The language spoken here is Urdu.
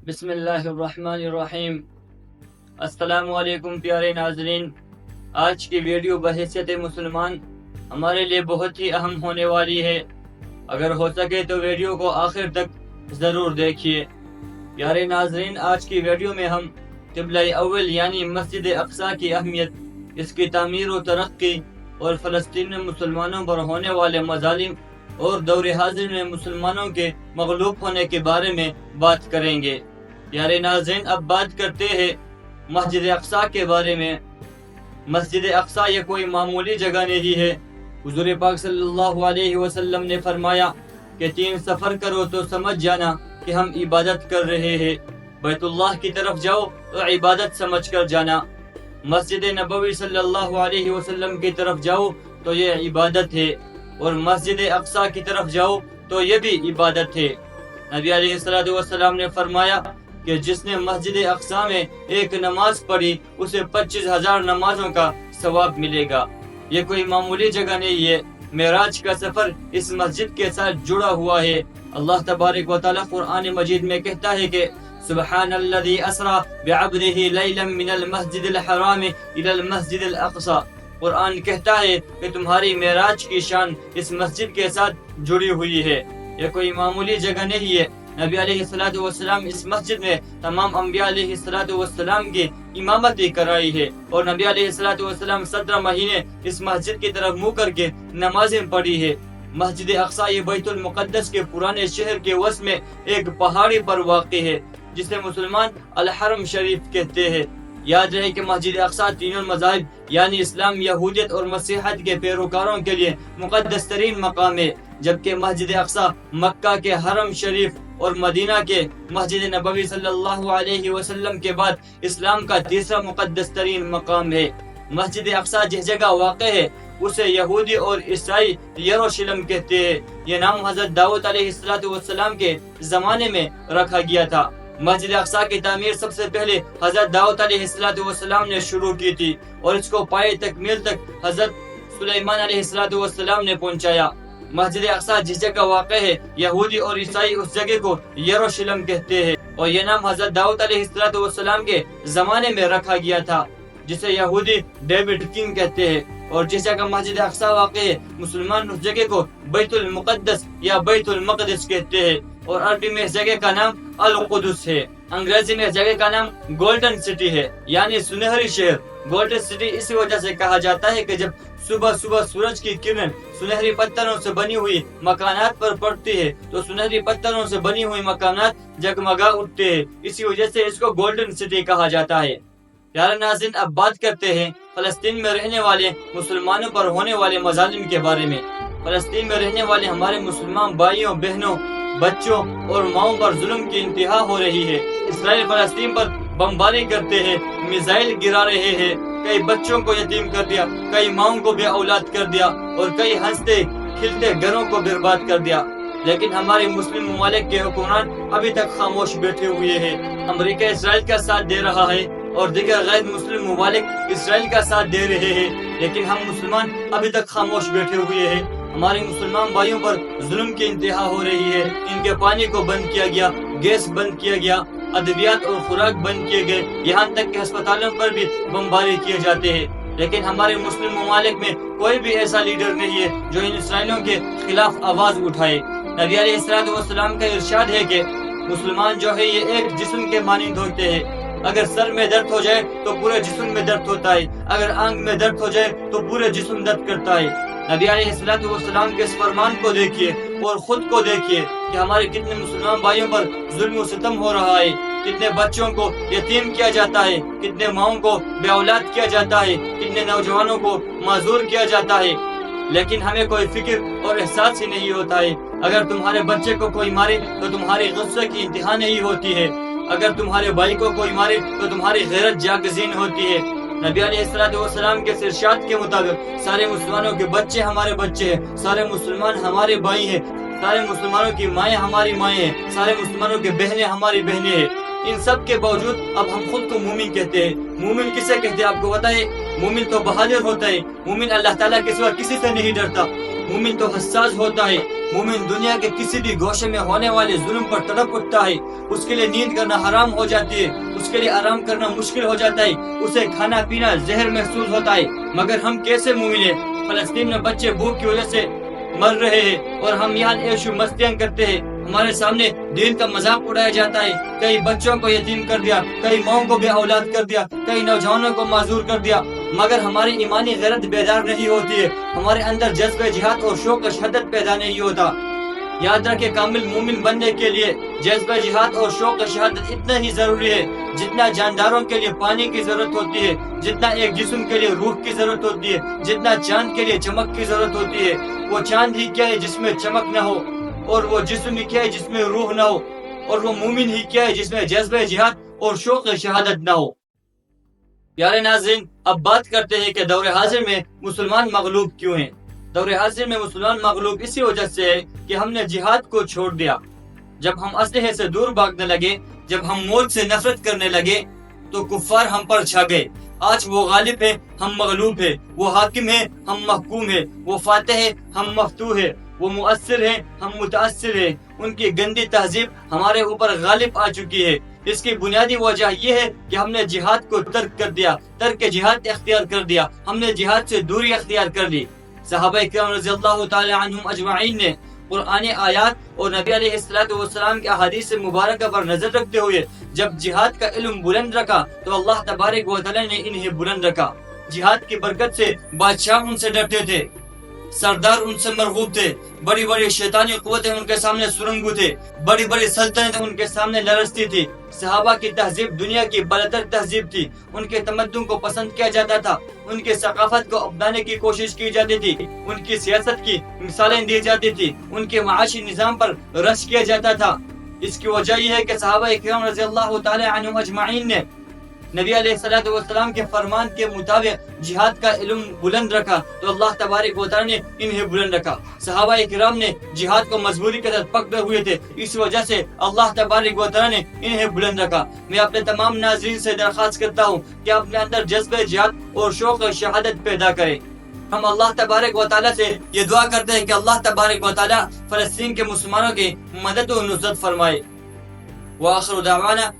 بسم اللہ الرحمن الرحیم۔ السلام علیکم پیارے ناظرین، آج کی ویڈیو بحیثیت مسلمان ہمارے لیے بہت ہی اہم ہونے والی ہے۔ اگر ہو سکے تو ویڈیو کو آخر تک ضرور دیکھیے۔ پیارے ناظرین، آج کی ویڈیو میں ہم قبلہ اول یعنی مسجد اقصی کی اہمیت، اس کی تعمیر و ترقی اور فلسطین میں مسلمانوں پر ہونے والے مظالم اور دور حاضر میں مسلمانوں کے مغلوب ہونے کے بارے میں بات کریں گے۔ پیارے ناظرین، اب بات کرتے ہیں مسجد اقصی کے بارے میں۔ مسجد اقصی یہ کوئی معمولی جگہ نہیں ہے۔ حضور پاک صلی اللہ علیہ وسلم نے فرمایا کہ 3 سفر کرو تو سمجھ جانا کہ ہم عبادت کر رہے ہیں۔ بیت اللہ کی طرف جاؤ تو عبادت سمجھ کر جانا، مسجد نبوی صلی اللہ علیہ وسلم کی طرف جاؤ تو یہ عبادت ہے، اور مسجد اقصی کی طرف جاؤ تو یہ بھی عبادت ہے۔ نبی علیہ السلام نے فرمایا کہ جس نے مسجد اقصی میں ایک نماز پڑھی اسے 25,000 نمازوں کا ثواب ملے گا۔ یہ کوئی معمولی جگہ نہیں ہے۔ معراج کا سفر اس مسجد کے ساتھ جڑا ہوا ہے۔ اللہ تبارک و تعالی قرآن مجید میں کہتا ہے کہ سبحان الذی اسری بعبدہ لیلا من المسجد الحرام الی المسجد الاقصی۔ قرآن کہتا ہے کہ تمہاری معراج کی شان اس مسجد کے ساتھ جڑی ہوئی ہے۔ یہ کوئی معمولی جگہ نہیں ہے۔ نبی علیہ السلام اس مسجد میں تمام انبیاء علیہ السلام کی امامتی کرائی ہے، اور نبی علیہ السلام 17 مہینے اس مسجد کی طرف منہ کر کے نمازیں پڑھی ہے۔ مسجد اقصی یہ بیت المقدس کے پرانے شہر کے وسط میں ایک پہاڑی پر واقع ہے، جسے مسلمان الحرم شریف کہتے ہیں۔ یاد رہے کہ مسجد اقصی تینوں مذاہب یعنی اسلام، یہودیت اور مسیحیت کے پیروکاروں کے لیے مقدس ترین مقام ہے، جبکہ مسجد اقصی مکہ کے حرم شریف اور مدینہ کے مسجد نبوی صلی اللہ علیہ وسلم کے بعد اسلام کا تیسرا مقدس ترین مقام ہے۔ مسجد اقصی جس جگہ واقع ہے اسے یہودی اور عیسائی یروشلم کہتے ہیں۔ یہ نام حضرت داؤد علیہ السلام کے زمانے میں رکھا گیا تھا۔ مسجد اقصی کی تعمیر سب سے پہلے حضرت داؤد علیہ السلام نے شروع کی تھی، اور اس کو پائے تکمیل تک حضرت سلیمان علیہ السلام نے پہنچایا۔ مسجد اقصی جس جگہ واقع ہے یہودی اور عیسائی اس جگہ کو یروشلم کہتے ہیں، اور یہ نام حضرت داؤد علیہ السلام کے زمانے میں رکھا گیا تھا، جسے یہودی ڈیوڈ کنگ کہتے ہیں۔ اور جس جگہ مسجد اقصی واقع ہے مسلمان اس جگہ کو بیت المقدس یا بیت المقدس کہتے ہیں، اور عربی میں اس جگہ کا نام القدس ہے۔ انگریزی میں اس جگہ کا نام گولڈن سٹی ہے، یعنی سنہری شہر۔ گولڈن سٹی اسی وجہ سے کہا جاتا ہے کہ جب صبح سورج کی کرن سنہری پتھروں سے بنی ہوئی مکانات پر پڑتی ہے تو سنہری پتھروں سے بنی ہوئی مکانات جگمگا اٹھتے ہیں، اسی وجہ سے اس کو گولڈن سٹی کہا جاتا ہے۔ پیارے ناظرین، اب بات کرتے ہیں فلسطین میں رہنے والے مسلمانوں پر ہونے والے مظالم کے بارے میں۔ فلسطین میں رہنے والے ہمارے مسلمان بھائیوں، بہنوں، بچوں اور ماؤں پر ظلم کی انتہا ہو رہی ہے۔ اسرائیل فلسطین پر بمباری کرتے ہیں، میزائل گرا رہے ہیں، کئی بچوں کو یتیم کر دیا، کئی ماؤں کو بے اولاد کر دیا، اور کئی ہنستے کھلتے گھروں کو برباد کر دیا۔ لیکن ہمارے مسلم ممالک کے حکمران ابھی تک خاموش بیٹھے ہوئے ہیں۔ امریکہ اسرائیل کا ساتھ دے رہا ہے، اور دیگر غیر مسلم ممالک اسرائیل کا ساتھ دے رہے ہیں، لیکن ہم مسلمان ابھی تک خاموش بیٹھے ہوئے ہیں۔ ہمارے مسلمان بھائیوں پر ظلم کی انتہا ہو رہی ہے۔ ان کے پانی کو بند کیا گیا، گیس بند کیا گیا، ادویات اور خوراک بند کیے گئے، یہاں تک کہ ہسپتالوں پر بھی بمباری کیے جاتے ہیں۔ لیکن ہمارے مسلم ممالک میں کوئی بھی ایسا لیڈر نہیں ہے جو ان اسرائیلیوں کے خلاف آواز اٹھائے۔ نبی علیہ السلام کا ارشاد ہے کہ مسلمان جو ہے یہ ایک جسم کے مانند ہوتے ہیں۔ اگر سر میں درد ہو جائے تو پورے جسم میں درد ہوتا ہے، اگر آنکھ میں درد ہو جائے تو پورے جسم درد کرتا ہے۔ نبی علیہ السلام کے اس فرمان کو دیکھیے اور خود کو دیکھیے کہ ہمارے کتنے مسلمان بھائیوں پر ظلم و ستم ہو رہا ہے، کتنے بچوں کو یتیم کیا جاتا ہے، کتنے ماؤں کو بے اولاد کیا جاتا ہے، کتنے نوجوانوں کو معذور کیا جاتا ہے، لیکن ہمیں کوئی فکر اور احساس ہی نہیں ہوتا ہے۔ اگر تمہارے بچے کو کوئی مارے تو تمہاری غصے کی انتہا نہیں ہوتی ہے، اگر تمہارے بھائی کو کوئی مارے تو تمہاری غیرت جاگزین ہوتی ہے۔ نبی علیہ السلام کے ارشاد کے مطابق سارے مسلمانوں کے بچے ہمارے بچے ہیں، سارے مسلمان ہمارے بھائی ہیں، سارے مسلمانوں کی مائیں ہماری مائیں ہیں، سارے مسلمانوں کی بہنیں ہماری بہنیں ہیں۔ ان سب کے باوجود اب ہم خود کو مومن کہتے ہیں۔ مومن کسے کہتے ہیں آپ کو پتہ ہے؟ مومن تو بہادر ہوتا ہے، مومن اللہ تعالیٰ کے سوا کسی سے نہیں ڈرتا، مومن تو حساس ہوتا ہے. مومن دنیا کے کسی بھی گوشے میں ہونے والے ظلم پر تڑپ اٹھتا ہے. اس کے لیے نیند کرنا حرام ہو جاتی ہے, اس کے لیے آرام کرنا مشکل ہو جاتا ہے, اسے کھانا پینا زہر محسوس ہوتا ہے. مگر ہم کیسے مومن ہیں؟ فلسطین میں بچے بھوک کی وجہ سے مر رہے ہیں اور ہم یہاں عیش و مستیاں کرتے ہیں. ہمارے سامنے دین کا مذاق اڑایا جاتا ہے. کئی بچوں کو یتیم کر دیا, کئی ماؤں کو بے اولاد کر دیا, کئی نوجوانوں کو معذور کر دیا. مگر ہماری ایمانی غیرت بیدار نہیں ہوتی ہے, ہمارے اندر جذبہ جہاد اور شوق و شدت پیدا نہیں ہوتا. یاد رکھے, کامل مومن بننے کے لیے جذبہ جہاد اور شوق و شہادت اتنا ہی ضروری ہے جتنا جانداروں کے لیے پانی کی ضرورت ہوتی ہے, جتنا ایک جسم کے لیے روح کی ضرورت ہوتی ہے, جتنا چاند کے لیے چمک کی ضرورت ہوتی ہے. وہ چاند ہی کیا ہے جس میں چمک نہ ہو, اور وہ جسم ہی کیا ہے جس میں روح نہ ہو, اور وہ مومن ہی کیا ہے جس میں جذبہ جہاد اور شوق و شہادت نہ ہو. پیارے ناظرین, اب بات کرتے ہیں کہ دور حاضر میں مسلمان مغلوب کیوں ہیں. دور حاضر میں مسلمان مغلوب اسی وجہ سے ہے کہ ہم نے جہاد کو چھوڑ دیا. جب ہم اسلحے سے دور بھاگنے لگے, جب ہم موت سے نفرت کرنے لگے, تو کفار ہم پر چھا گئے. آج وہ غالب ہے, ہم مغلوب ہے. وہ حاکم ہے, ہم محکوم ہے. وہ فاتح ہے, ہم مفتوح ہے. وہ مؤثر ہے, ہم متاثر ہے. ان کی گندی تہذیب ہمارے اوپر غالب آ چکی ہے. اس کی بنیادی وجہ یہ ہے کہ ہم نے جہاد کو ترک کر دیا, ترک جہاد اختیار کر دیا. ہم نے جہاد سے دوری اختیار کر لی. صحابہ کرام رضی اللہ تعالی عنہم اجمعین نے قرآن آیات اور نبی علیہ السلام کے احادیث مبارکہ پر نظر رکھتے ہوئے جب جہاد کا علم بلند رکھا تو اللہ تبارک و تعالی نے انہیں بلند رکھا. جہاد کی برکت سے بادشاہ ان سے ڈرتے تھے, سردار ان سے مرغوب تھے, بڑی بڑی شیطانی قوتیں ان کے سامنے سرنگو تھے, بڑی بڑی سلطنتیں ان کے سامنے لرزتی تھی. صحابہ کی تہذیب دنیا کی بالاتر تہذیب تھی. ان کے تمدن کو پسند کیا جاتا تھا, ان کے ثقافت کو اپنانے کی کوشش کی جاتی تھی, ان کی سیاست کی مثالیں دی جاتی تھی, ان کے معاشی نظام پر رشک کیا جاتا تھا. اس کی وجہ یہ ہے کہ صحابہ کرام رضی اللہ تعالی عنہم اجمعین نے نبی علیہ السلام کے فرمان کے مطابق جہاد کا علم بلند رکھا تو اللہ تبارک و تعالی نے انہیں بلند رکھا. صحابہ کرام نے جہاد کو مجبوری کے ساتھ پکڑے ہوئے تھے, اس وجہ سے اللہ تبارک و تعالی نے انہیں بلند رکھا. میں اپنے تمام ناظرین سے درخواست کرتا ہوں کہ اپنے اندر جذبہ جہاد اور شوق و شہادت پیدا کریں. ہم اللہ تبارک و تعالی سے یہ دعا کرتے ہیں کہ اللہ تبارک و تعالی فلسطین کے مسلمانوں کی مدد و نصرت فرمائے. وآخر دعوانا